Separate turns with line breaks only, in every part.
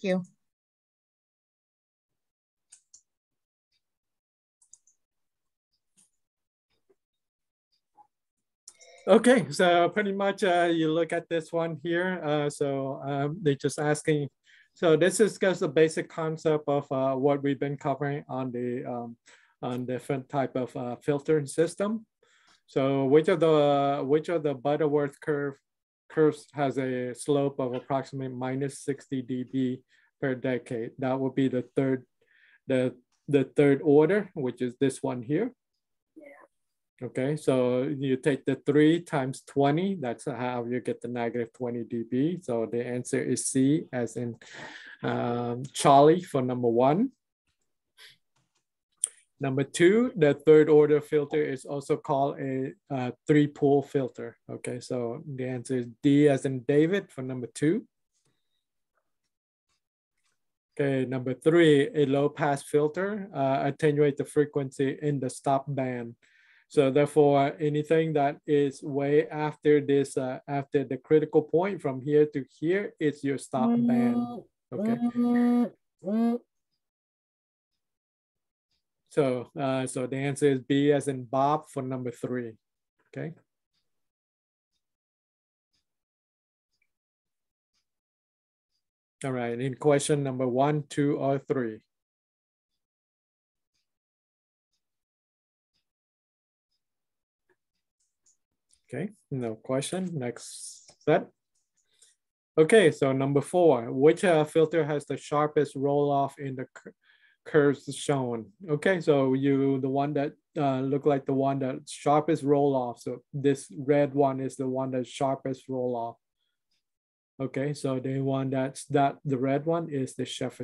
you.
Okay, so pretty much you look at this one here. They're just asking. So this is just the basic concept of what we've been covering on different type of filtering system. So which of the Butterworth curves has a slope of approximately minus 60 dB per decade? That would be the third order, which is this one here. Okay, so you take the 3 times 20, that's how you get the negative 20 dB. So the answer is C, as in Charlie for number 1. Number 2, the third order filter is also called a 3-pole filter. Okay, so the answer is D, as in David, for number 2. Okay, number 3, a low pass filter attenuate the frequency in the stop band. So therefore, anything that is way after this, after the critical point from here to here, is your stop band. Okay. So the answer is B, as in Bob, for number 3. Okay. All right. In question number 1, 2, or 3. Okay, no question. Next set. Okay, so number 4, which filter has the sharpest roll off in the curves shown? Okay, so the one that look like the one that sharpest roll off. So this red one is the one that sharpest roll off. Okay, so the one the red one is the chef.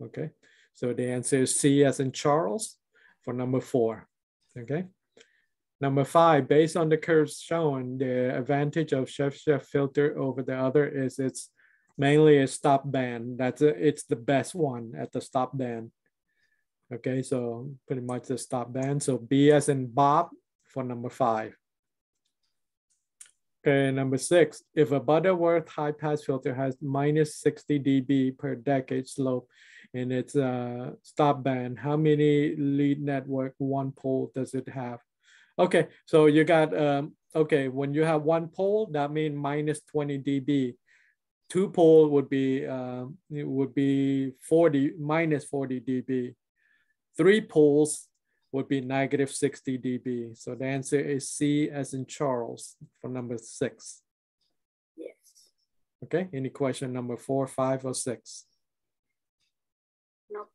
Okay, so the answer is C, as in Charles, for number 4. Okay. Number 5, based on the curves shown, the advantage of chef filter over the other is it's mainly a stop band. It's the best one at the stop band. Okay, so pretty much the stop band. So B, as in Bob, for number 5. Okay, number 6, if a Butterworth high pass filter has minus 60 dB per decade slope in its stop band, how many lead network 1 pole does it have? Okay, so you got, okay, when you have 1 pole, that means minus 20 dB. 2 pole would be, minus 40 dB. 3 poles would be negative 60 dB. So the answer is C, as in Charles, for number 6.
Yes.
Okay, any question number 4, 5, or 6?
No.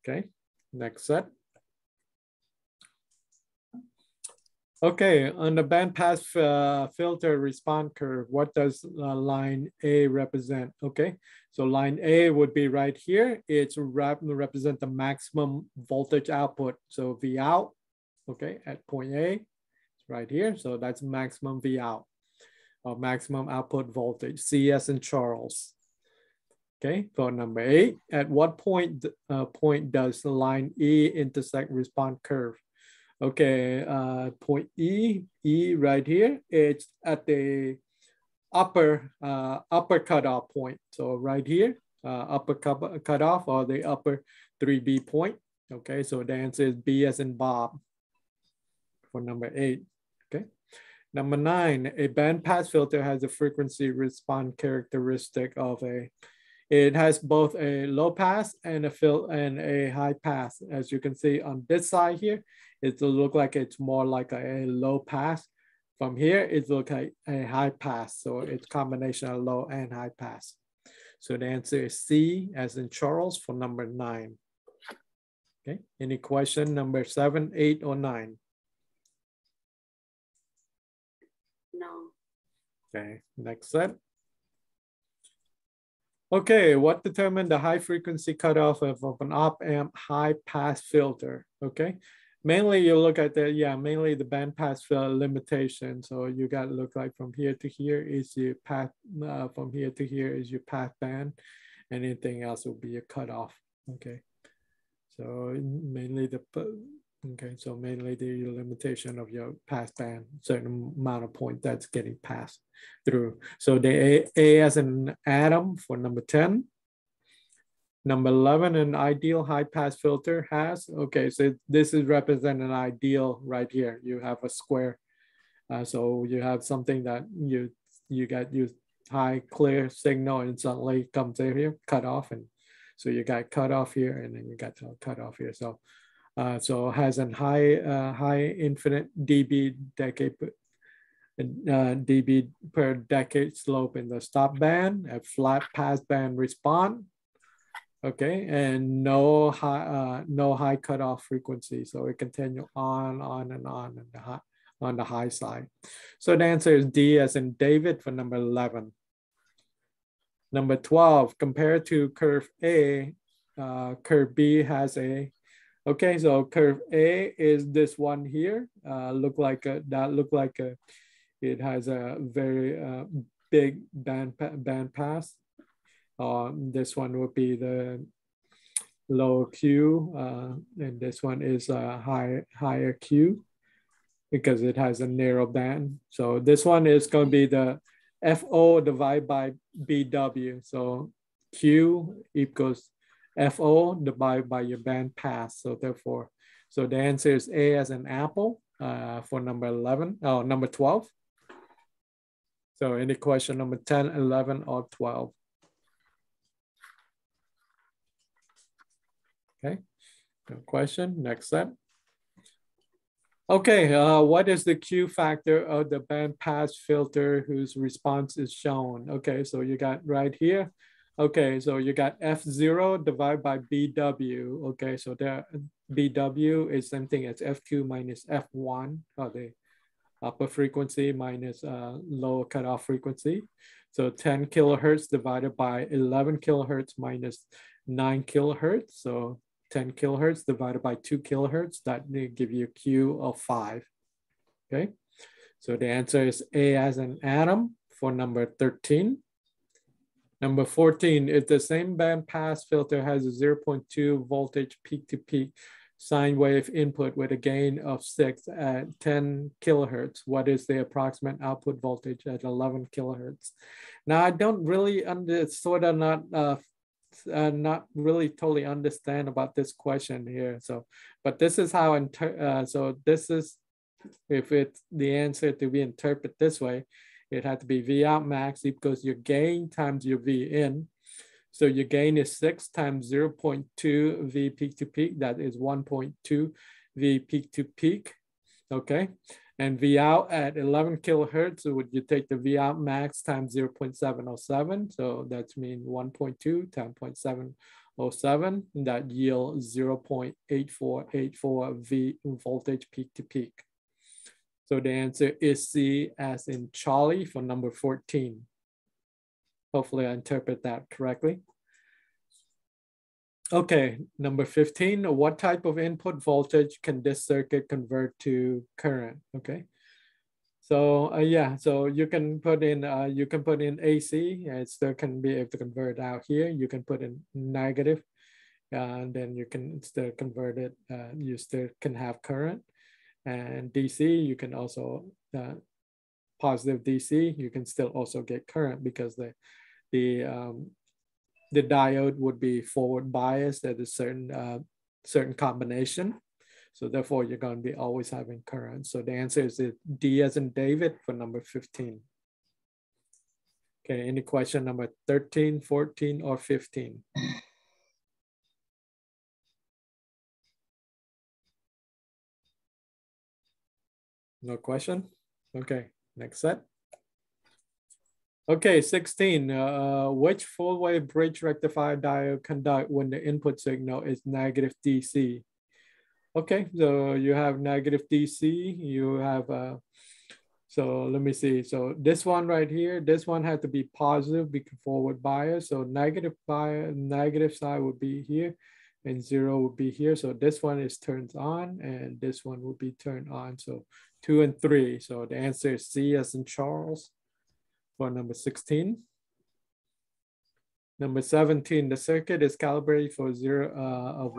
Okay, next set. Okay, on the bandpass filter response curve, what does line A represent? Okay, so line A would be right here. It's represent the maximum voltage output. So V out, okay, at point A, it's right here. So that's maximum V out, or maximum output voltage, C, as in Charles. Okay, for number 8, at what point does the line E intersect response curve? Okay, point E right here, it's at the upper cutoff point. So right here, upper cutoff, or the upper 3B point. Okay, so the answer is B, as in Bob, for number 8. Okay, number 9, a bandpass filter has a frequency response characteristic of it has both a low pass and a high pass. As you can see on this side here, it will look like it's more like a low pass. From here, it looks like a high pass. So it's combination of low and high pass. So the answer is C, as in Charles, for number 9. Okay, any question number 7, 8, or 9?
No.
Okay, next set. Okay, what determined the high frequency cutoff of an op-amp high pass filter? Okay, mainly you look at mainly the band pass limitation. So you got to look like from here to here is your path, from here to here is your path band. Anything else will be a cutoff. Okay, so mainly Okay, so mainly the limitation of your passband, certain amount of point that's getting passed through. So the A as an atom for number 10. Number 11, an ideal high pass filter has, okay, so this is represent an ideal right here. You have a square. So you have something that you got your high clear signal and suddenly comes in here, cut off. And so you got cut off here and then you got cut off here. So so it has a high infinite dB dB per decade slope in the stop band, a flat pass band response. Okay, and no high cutoff frequency, so it continue on and on the high side. So the answer is D as in David for number 11. Number 12, compared to curve A, curve B has a. Okay, so curve A is this one here. Look like it has a very big band pass. This one would be the low Q, and this one is a higher Q because it has a narrow band. So this one is going to be the FO divided by BW. So Q equals FO divided by your band pass. So therefore, so the answer is A as an apple for number 11, number 12. So any question number 10, 11, or 12? Okay, no question, next step. Okay, what is the Q factor of the band pass filter whose response is shown? Okay, so you got right here. Okay, so you got F0 divided by BW. Okay, so there BW is same thing as FQ minus F1, the upper frequency minus lower cutoff frequency. So 10 kilohertz divided by 11 kilohertz minus 9 kilohertz. So 10 kilohertz divided by 2 kilohertz, that will give you a Q of 5. Okay, so the answer is A as an atom for number 13. Number 14, if the same band pass filter has a 0.2 voltage peak to peak sine wave input with a gain of 6 at 10 kilohertz, what is the approximate output voltage at 11 kilohertz? Now, I don't really not really totally understand about this question here. So, but this is how, so this is, if it's the answer to be interpreted this way, it had to be V out max equals your gain times your V in. So your gain is 6 times 0.2 V peak to peak. That is 1.2 V peak to peak. Okay. And V out at 11 kilohertz, so would you take the V out max times 0.707? So that's mean 1.2 times 0.707. That yields 0.8484 V voltage peak to peak. So the answer is C as in Charlie for number 14. Hopefully I interpret that correctly. Okay, number 15, what type of input voltage can this circuit convert to current? Okay, so yeah, so you can put in AC, it still can be able to convert out here. You can put in negative, and then you can still convert it. You still can have current. And DC, you can also positive DC, you can still also get current because the diode would be forward biased at a certain combination. So therefore, you're going to be always having current. So the answer is D as in David for number 15. Okay, any question number 13, 14, or 15? No question? Okay, next set. Okay, 16, which full wave bridge rectifier diode conduct when the input signal is negative DC? Okay, so you have negative DC, you have, so let me see. So this one right here, this one had to be positive because forward bias. So negative side would be here and 0 would be here. So this one is turned on and this one will be turned on. So 2 and 3. So the answer is C as in Charles for number 16. Number 17, the circuit is calibrated for 1.0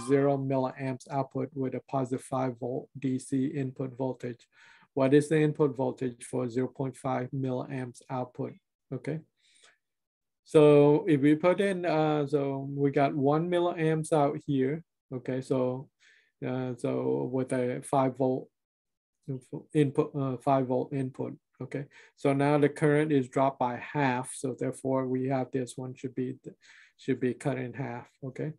milliamps output with a positive 5 volt DC input voltage. What is the input voltage for 0.5 milliamps output? Okay. So if we put in, so we got 1 milliamps out here. Okay, so with a 5 volt input, 5 volt input. Okay, so now the current is dropped by half. So therefore we have this one should be cut in half. Okay,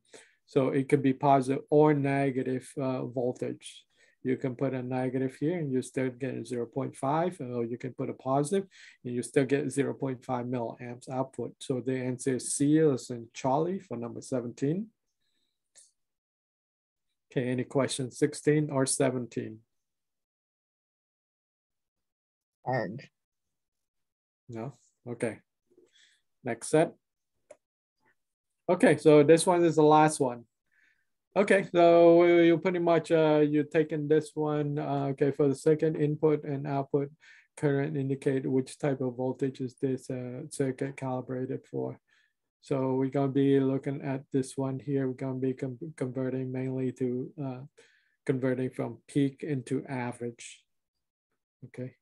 so it could be positive or negative voltage. You can put a negative here and you still get 0.5, or you can put a positive and you still get 0.5 milliamps output. So the answer is C, as in Charlie, for number 17. Okay, any questions, 16 or 17?
And
No, okay. Next set. Okay, so this one is the last one. Okay, so you pretty much, you're taking this one, okay, for the second input and output current indicate which type of voltage is this circuit calibrated for. So we're gonna be looking at this one here. We're gonna be converting mainly to, converting from peak into average, okay.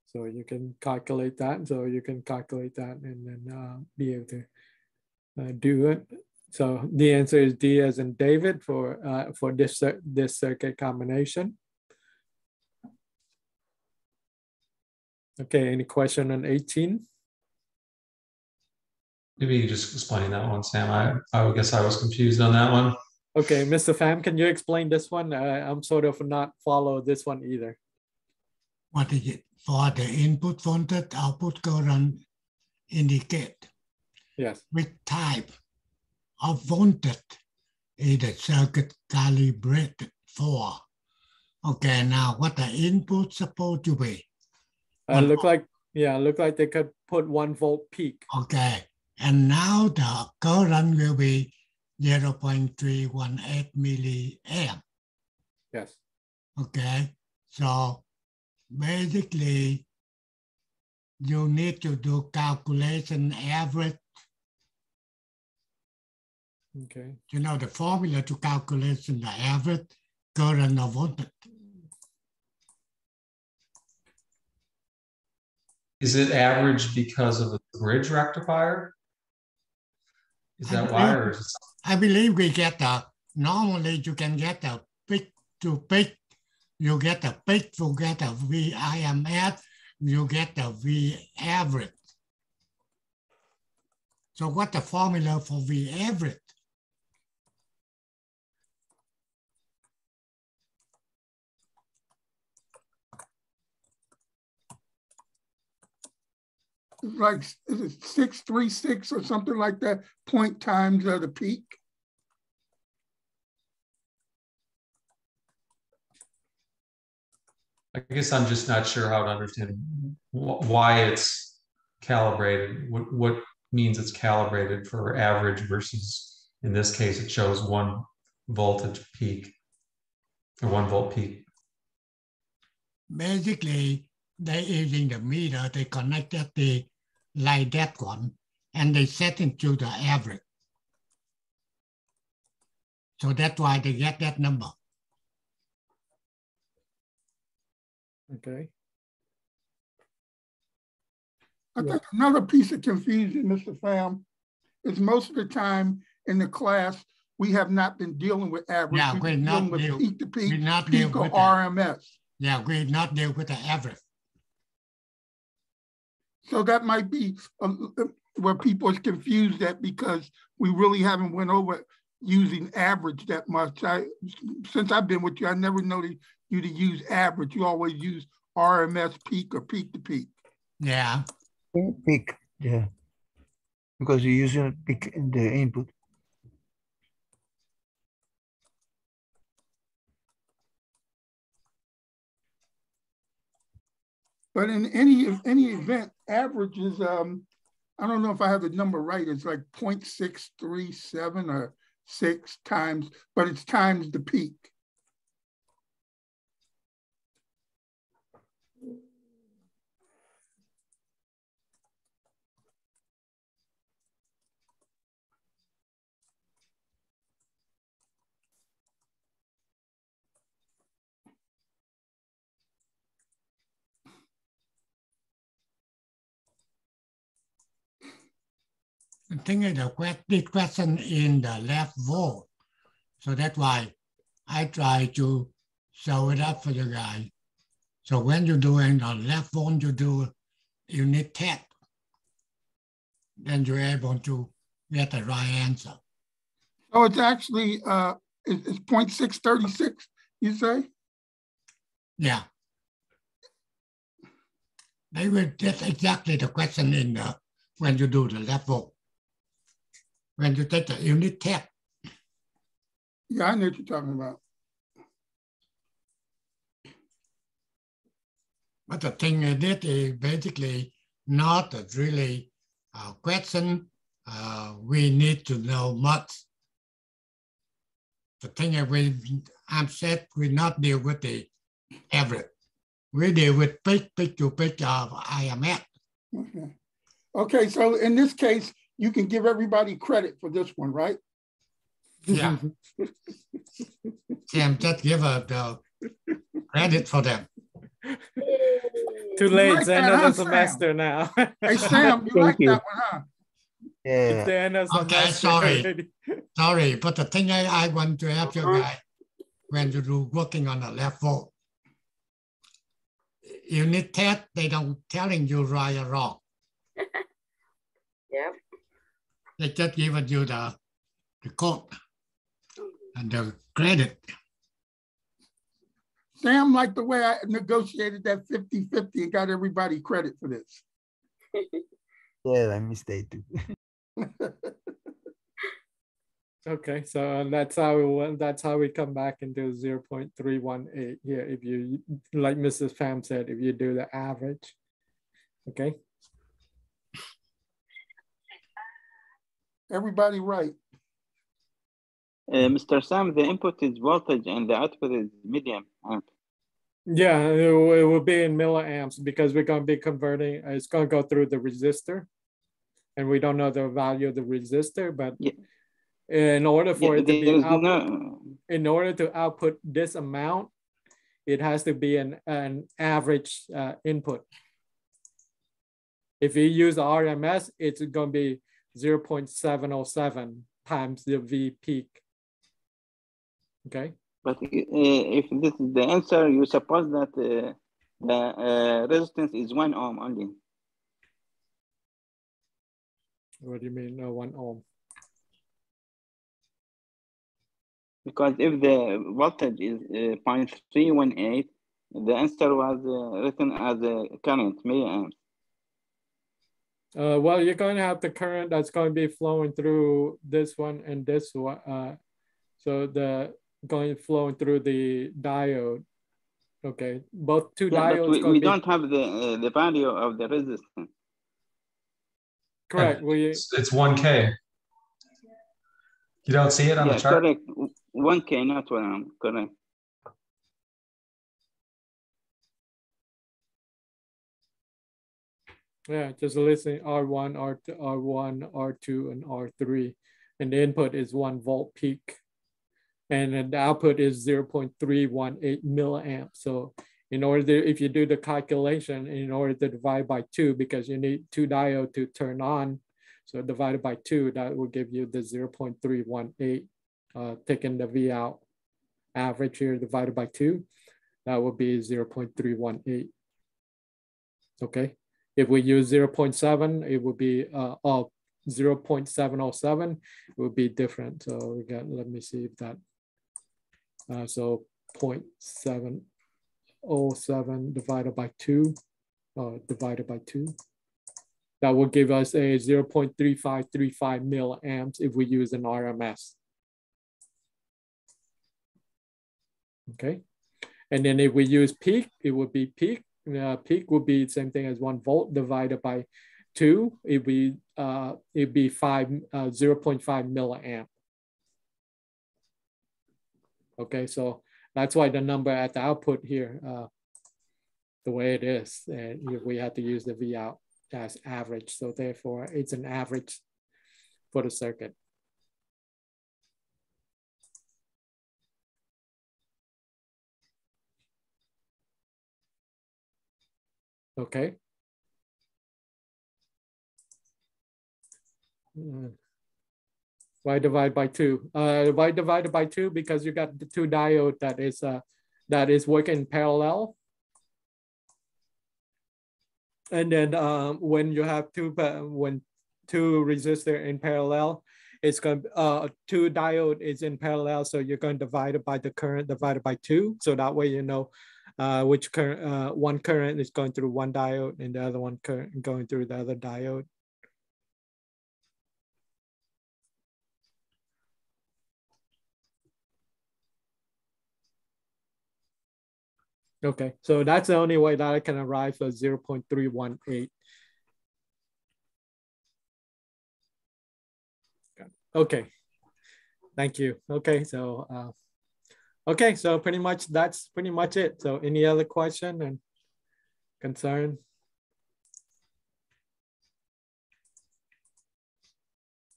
So you can calculate that. So you can calculate that and then be able to do it. So the answer is D, as in David, for this circuit combination. Okay, any question on 18?
Maybe you just explain that one, Sam. I guess I was confused on that one.
Okay, Mr. Pham, can you explain this one? I'm sort of not follow this one either.
What is it? For the input voltage, output current indicate
Yes.
which type of voltage is the circuit calibrated for. Okay, now what the input supposed to be?
Look like they could put 1 volt peak.
Okay, and now the current will be 0.318 milliamp.
Yes.
Okay, so basically you need to do calculation average.
Okay.
You know the formula to calculation the average current of voltage.
Is it average because of the bridge rectifier? Is that why, or is it
I believe we get normally you can get a peak to peak. You get a peak, you get a VIMS, you get a V average. So what's the formula for V average?
like, is it 636 or something like that, point times the peak?
I guess I'm just not sure how to understand why it's calibrated. What means it's calibrated for average versus, in this case, it shows 1 voltage peak or 1 volt peak.
Basically, they're using the meter, they connected the like that one, and they set into the average. So that's why they get that number.
Okay.
I think another piece of confusion, Mr. Pham, is most of the time in the class, we have not been dealing with average.
Yeah,
We've
we're
been
not
dealing with peak to peak,
not
peak or RMS.
Yeah, we're not deal with the average.
So that might be where people are confused at, because we really haven't went over using average that much. Since I've been with you, I never noticed you to use average. You always use RMS peak or peak to peak.
Yeah.
Peak, yeah, because you're using a peak in the input.
But in any event, average is, I don't know if I have the number right, it's like 0.637 or 6 times, but it's times the peak.
The thing is, this question in the left volt. So that's why I try to show it up for you guys. So when you do in the left volt, you do unit test. Then you're able to get the right answer.
So it's actually, it's 0.636, you say?
Yeah. They will, that's exactly the question in the, when you do the left volt. When you take the unit test.
Yeah, I know what you're talking about.
But the thing is, it is basically not a really question. We need to know much. The thing is, I'm said we not deal with the average. We deal with peak to peak of IMF.
Okay. Okay, so in this case, you can give everybody credit for this one, right?
Yeah. Sam, just give the credit for them.
Too late.
Like
It's the end
that,
of the
huh,
semester
Sam?
now.
Hey, Sam, you like
you.
that one, huh?
It's
Yeah.
the end of
Okay,
semester.
sorry. Sorry, but the thing I want to help you guys when you do working on the left volt. Unit test, they don't telling you right or wrong.
Yep.
They just giving you the code and the credit.
Sam liked the way I negotiated that 50-50 and got everybody credit for this.
Yeah, I missed that too.
Okay, so that's how we come back and do 0.318 here. If you, like Mrs. Pham said, if you do the average, okay.
Everybody right.
Mr. Sam, the input is voltage and the output is milliamp.
Yeah, it will be in milliamps because we're going to be converting. It's going to go through the resistor, and we don't know the value of the resistor, but
Yeah.
in order for it to be
output,
in order to output this amount, it has to be an average input. If you use RMS, it's going to be 0.707 times the V peak. Okay.
But if this is the answer, you suppose that the resistance is 1 ohm only.
What do you mean, no 1 ohm?
Because if the voltage is 0.318, the answer was written as a current, milliamps.
Well, you're going to have the current that's going to be flowing through this one and this one. So the flowing through the diode. Okay, both two diodes.
But we don't have the value of the resistance.
Correct.
It's 1K. You don't see it on the chart?
Correct. 1K, not 1 ohm. Correct.
Yeah, just listen. R1, R2, R1, R2, and R3, and the input is 1 volt peak, and then the output is 0.318 milliamps. So in order to, if you do the calculation, in order to divide by 2, because you need 2 diodes to turn on, so divided by 2, that will give you the 0.318. Taking the V out average here divided by 2, that would be 0.318. Okay. If we use 0.7, it would be 0.707, it would be different. So we got, let me see if that, so 0.707 divided by 2, that will give us a 0.3535 milliamps if we use an RMS. Okay. And then if we use peak, it would be peak. Peak would be the same thing as 1 volt divided by 2. It'd be 0.5 milliamp. Okay, so that's why the number at the output here, the way it is, and we have to use the V out as average. So therefore, it's an average for the circuit. Okay. Why divide by 2? Why divided by 2? Because you got the 2 diode that is working in parallel. And then when you have when 2 resistor in parallel, it's going to 2 diode is in parallel, so you're going to divide it by the current divided by 2. So that way you know which current one current is going through one diode and the other one current going through the other diode. Okay, so that's the only way that I can arrive at 0.318. Okay, thank you. Okay, so okay, so pretty much that's pretty much it. So any other question and concern?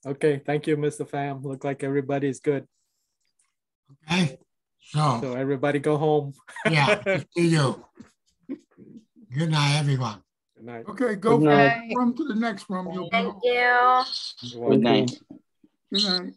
Okay, thank you, Mr. Pham. Look like everybody's good.
Okay,
So everybody go home.
yeah, see you. Good night, everyone.
Good night.
Okay, go
Good
from
night.
one room to the next room. You'll be
Thank
home.
you.
You're welcome.
Good night.
Good night.